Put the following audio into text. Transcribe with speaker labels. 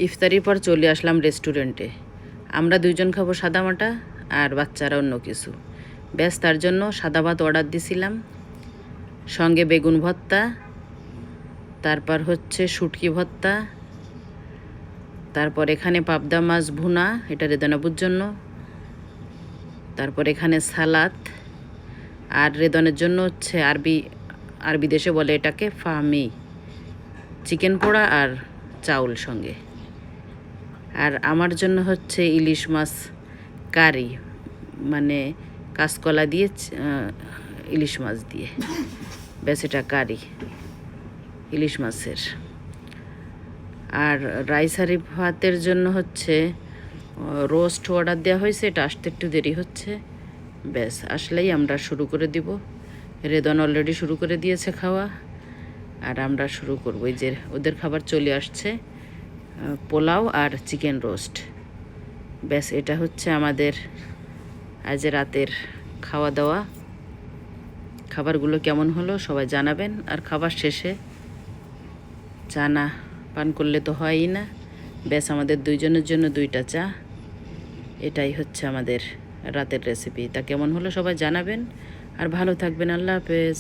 Speaker 1: ইফতারির পর চলে আসলাম রেস্টুরেন্টে। আমরা দুইজন খাবো সাদামাটা আর বাচ্চারা অন্য কিছু। ব্যাস তার জন্য সাদা ভাত অর্ডার দিছিলাম, সঙ্গে বেগুন ভর্তা, তারপর হচ্ছে শুটকি ভর্তা, তারপর এখানে পাবদা মাছ ভুনা, এটা রেদনাবুর জন্য, তারপর এখানে সালাদ, আর রেদনের জন্য হচ্ছে আরবি দেশে বলে এটাকে ফাহমি, চিকেন পোড়া আর চাউল সঙ্গে। আর আমার জন্য হচ্ছে ইলিশ মাছ কারি, মানে কাঁচকলা দিয়ে ইলিশ মাছ দিয়ে, ব্যাস এটা কারি ইলিশ মাছের। আর রাইস আর ভাতের জন্য হচ্ছে রোস্ট অর্ডার দেওয়া হয়েছে, এটা আসতে একটু দেরি হচ্ছে। ব্যাস আসলেই আমরা শুরু করে দিব। রেদন অলরেডি শুরু করে দিয়েছে খাওয়া, আর আমরা শুরু করবো। এই যে ওদের খাবার চলে আসছে, পোলাও আর চিকেন রোস্ট। ব্যাস এটা হচ্ছে আমাদের আজ রাতের খাওয়া দাওয়া। খাবারগুলো কেমন হলো সবাই জানাবেন। আর খাবার শেষে চা না পান করলে তো হয়ই না। ব্যাস আমাদের দুইজনের জন্য 2টা চা। এটাই হচ্ছে আমাদের রাতের রেসিপি। তা কেমন হলো সবাই জানাবেন, আর ভালো থাকবেন। আল্লাহ হাফেজ।